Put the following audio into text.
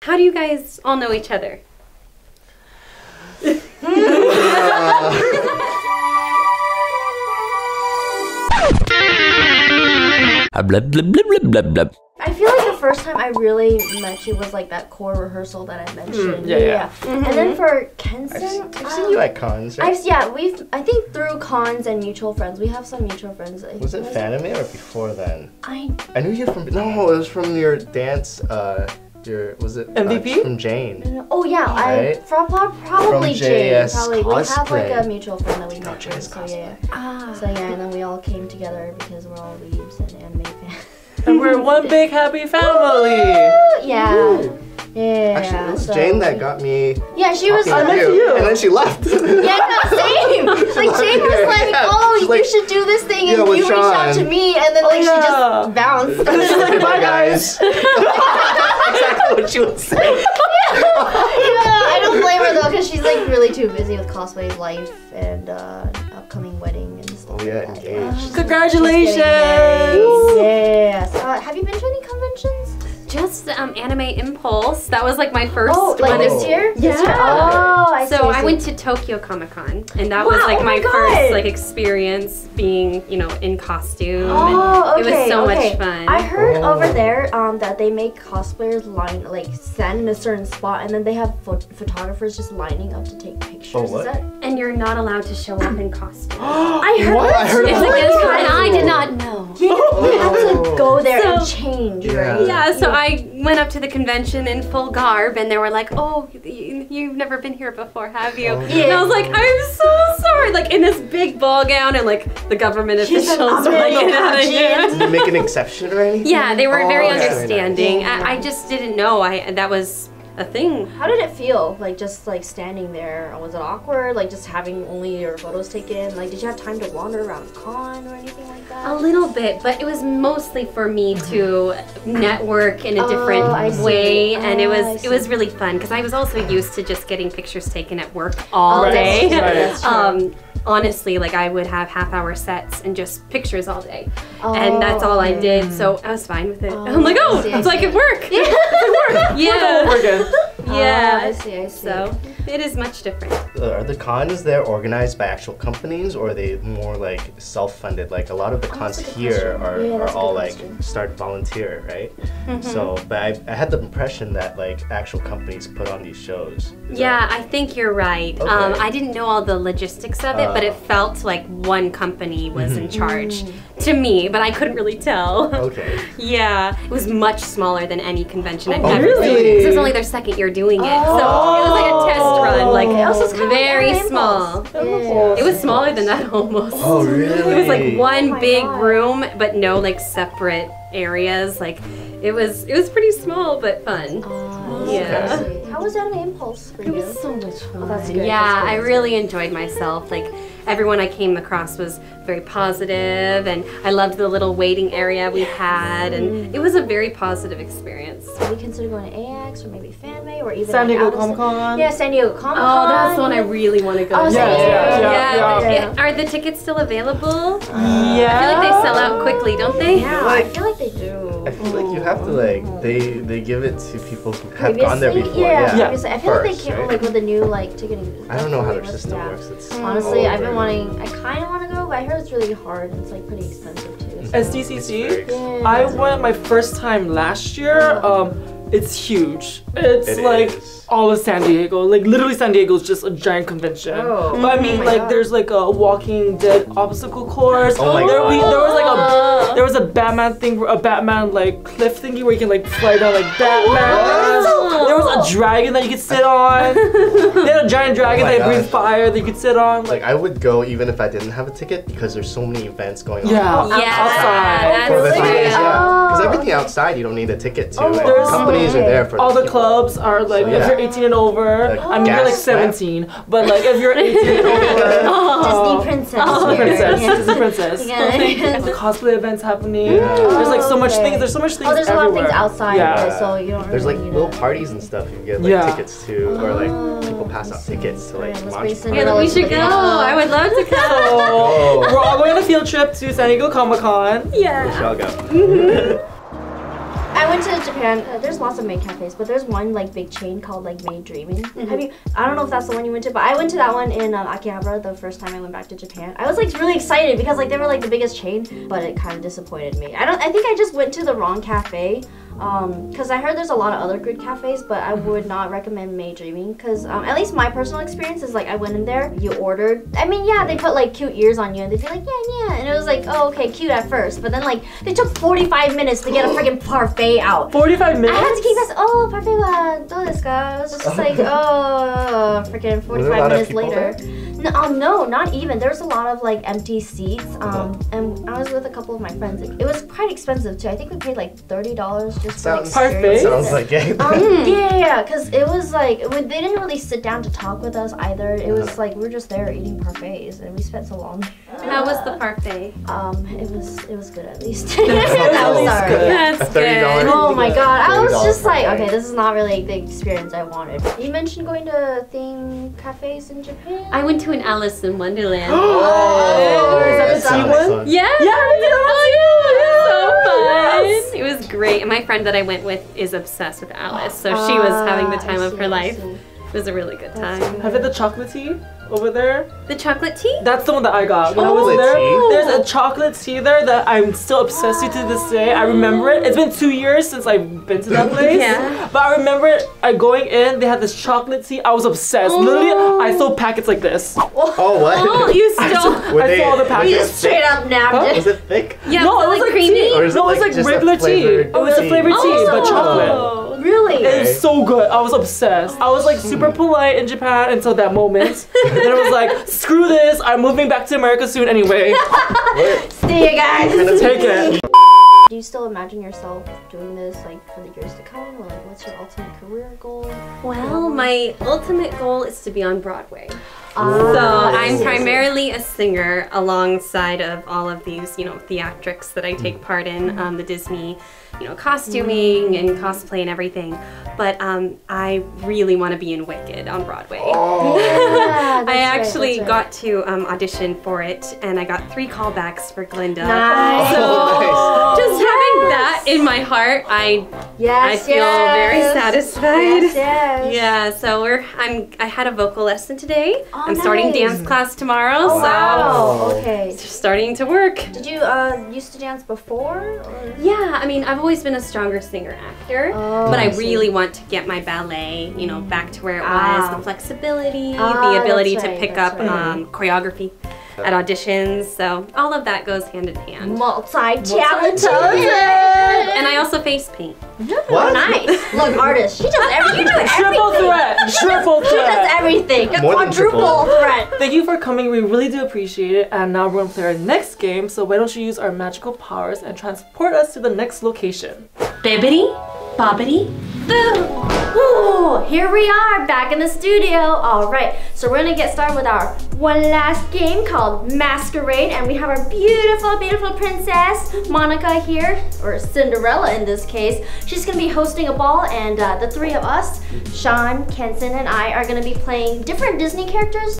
How do you guys all know each other? Blah, blah, blah, blah, blah, blah. I feel like the first time I really met you was like that core rehearsal that I mentioned. And then for Kenson, I've seen you at cons, right? I think through cons and mutual friends. We have some mutual friends. Was it Fanime or before then? I knew you from, no, it was from your dance, was it? MVP? From Jane. Oh yeah, right? probably Jane. Probably we have like Cosplay. a mutual friend that we met through. So and then we all came together because we're all weebs and anime fans. And we're one big happy family. Yeah. Actually, it was Jane that got me. Yeah, she was. I met you. And then she left. Yeah, no, same. Like Jane was like, "Oh, She's like, you should do this thing," and with you reached out to Sean. me, and then like she just bounced. She's like, "Bye, guys." Exactly what she would say. I don't blame her though, because she's like really too busy with cosplay life and upcoming wedding and stuff. Oh yeah, engaged. Congratulations! Yes. Have you been to any conventions? Just Anime Impulse. That was like my first Oh, like one. this year? Yeah. This year? Oh, I see. So I went to Tokyo Comic Con, and that was like my first like experience being, you know, in costume. Oh, and okay. It was so much fun. I heard over there that they make cosplayers stand in a certain spot, and then they have photographers just lining up to take pictures. Oh, what? Is that? And you're not allowed to show up in costume. I heard What? I heard It's about against that. and I did not know. You have to go there So- and change, Yeah. right? Yeah, so I went up to the convention in full garb, and they were like, "Oh, you've never been here before, have you?" Oh, And I was like, "I'm so sorry!" Like in this big ball gown, and like the government officials were like, "Get out of here." Did you make an exception or anything? Yeah, they were very that's really understanding. nice. I just didn't know that was a thing. How did it feel? Like just like standing there? Was it awkward? Like just having only your photos taken? Like did you have time to wander around con or anything like that? A little bit, but it was mostly for me to network in a I different see. way, and it I was see. really fun because I was also used to just getting pictures taken at work all Right. day. That's true. Honestly, like I would have half-hour sets and just pictures all day, and that's all I did. So I was fine with it. I'm like, oh, I see, it's like it worked. Yeah. Yeah, We're good. yeah. I see. So it is much different. Are the cons there organized by actual companies, or are they more like self-funded? Like a lot of the cons that's a good here question. Yeah, are that's a all good like question. start volunteer, right? So, but I had the impression that like actual companies put on these shows. Is Yeah, I think you're right. Okay. I didn't know all the logistics of it, but it felt like one company was in charge to me, but I couldn't really tell. that- Okay. Yeah, it was much smaller than any convention I've Oh, ever really? seen. Because it was only their second year doing it, so it was like a test run, like Oh, so it's kinda like very Anime small. Impulse. It was smaller than that almost. Oh, really? It was like one my big God. room, but no like separate areas. Like it was pretty small but fun. Yeah. I see. How was Anime Impulse for It you? was so much fun. That's good, Yeah, that's good, I that's really enjoyed myself. Like everyone I came across was very positive, and I loved the little waiting area we had, and it was a very positive experience. Would you consider going to AX or maybe Fanmade or even San like, Diego out of- Comic Con. Yeah, San Diego Comic Con. Oh, that's the one I really want to go Oh, to. San Diego. Yeah. Are the tickets still available? Yeah. I feel like they sell out quickly, don't they? Yeah, I feel like they do. I feel like you have to like they give it to people who have gone there Previously? before. Yeah, Yeah. previously. I feel like First, they came right? like with the new like ticketing. I don't know how their That's system yeah. works. It's Honestly, all I've been over. wanting. I kind of want to go, but I heard it's really hard and it's like pretty expensive too. It's very SDCC. expensive. Yeah. I went my first time last year. It's huge. It's It like is. all of San Diego. Like literally San Diego is just a giant convention. Oh. But I mean, my like God. there's like a Walking Dead obstacle course. Oh my there, God. there was like there was a Batman thing, a Batman like cliff thingy where you can like fly down like Batman. There was a dragon that you could sit on. They had a giant dragon Oh my that breathed God. fire that you could sit on. Like I would go even if I didn't have a ticket because there's so many events going on. yeah, Yeah, outside. that's For the true. theaters, yeah. Because Oh. everything outside you don't need a ticket to. Oh, and there's- companies are there for All the people. clubs are like, So, if yeah. you're 18 and over, Like I mean, you're like gas 17, but like if you're 18 and over, Disney princess. Disney here. princess, Yeah. Disney princess. Yeah. The cosplay events happening. Yeah. There's like so much Okay. things. There's so much things. Oh, there's a lot of everywhere. things outside, Yeah. right, so you don't There's really like need little it. parties and stuff you get like Yeah. tickets to, or like people pass out tickets to like Yeah, let's launch bring parties. Yeah, we should go. I would love to go. Oh. We're all going on a field trip to San Diego Comic Con. Yeah. We shall go. I went to Japan. There's lots of maid cafes, but there's one like big chain called like Maid Dreaming. Have you? I don't know if that's the one you went to, but I went to that one in Akihabara the first time I went back to Japan. I was like really excited because like they were like the biggest chain, but it kind of disappointed me. I think I just went to the wrong cafe. Because I heard there's a lot of other good cafes, but I would not recommend Maid Dreaming because at least my personal experience is like I went in there, you ordered. I mean, yeah, they put like cute ears on you and they'd be like, yeah, and it was like, oh, okay, cute at first, but then like they took 45 minutes to get a freaking parfait out. 45 minutes? I had to keep asking, oh, parfait wa do desu ka? It was just like, oh, freaking 45 minutes later. No, not even. There's a lot of like empty seats. And I was with a couple of my friends. It was quite expensive too. I think we paid like $30 just for the experience. Sounds like it. Yeah, because it was like they didn't really sit down to talk with us either. It was like we were just there eating parfaits, and we spent so long. How was the parfait? It was good at least. That's good. Oh my god, I was just like, okay, this is not really the experience I wanted. You mentioned going to theme cafes in Japan. I went to an Alice in Wonderland. Is that the one? Yeah. So fun. It was great. And my friend that I went with is obsessed with Alice, so she was having the time of her life. It was a really good time. Have you had the chocolate tea over there? The chocolate tea? That's the one that I got when I was there. There's a chocolate tea there that I'm still obsessed with to this day. I remember it. It's been 2 years since I've been to that place. But I remember it, going in, they had this chocolate tea. I was obsessed. Literally, I sold packets like this. Oh, what? Oh, you stole. I saw all the packets. You just straight up nabbed it. Was it thick? Yeah, no, it was like creamy. Tea. No, it was like regular tea. It was a flavored tea, but chocolate. Really? It was so good. I was obsessed. I was like super polite in Japan until that moment. And then I was like, screw this. I'm moving back to America soon anyway. See you guys. Take it. Do you still imagine yourself doing this like for the years to come? Or like what's your ultimate career goal? Well, my ultimate goal is to be on Broadway. So I'm primarily a singer alongside of all of these, theatrics that I take part in, the Disney, costuming and cosplay and everything. But I really want to be in Wicked on Broadway. I actually got to audition for it, and I got 3 callbacks for Glinda. Nice. So just having that in my heart, I feel very satisfied. Yes. Yeah. So I had a vocal lesson today. I'm starting nice. dance class tomorrow, Wow. Okay. it's starting to work. Did you used to dance before? Or? Yeah, I mean, I've always been a stronger singer-actor, but I really want to get my ballet, back to where it was, the flexibility, the ability to pick up choreography at auditions, so all of that goes hand in hand. Multi-talented! And I also face paint. What? Nice. Look, artist. She does everything. You do everything. Triple threat. Triple threat. She does everything. A quadruple threat. Thank you for coming. We really do appreciate it. And now we're going to play our next game. So why don't you use our magical powers and transport us to the next location? Bibbidi, bobbidi, boo! Ooh, here we are back in the studio. All right, so we're gonna get started with our one last game called Masquerade, and we have our beautiful, beautiful princess Monica here, or Cinderella in this case. She's gonna be hosting a ball, and the 3 of us, Sean, Kenson, and I, are gonna be playing different Disney characters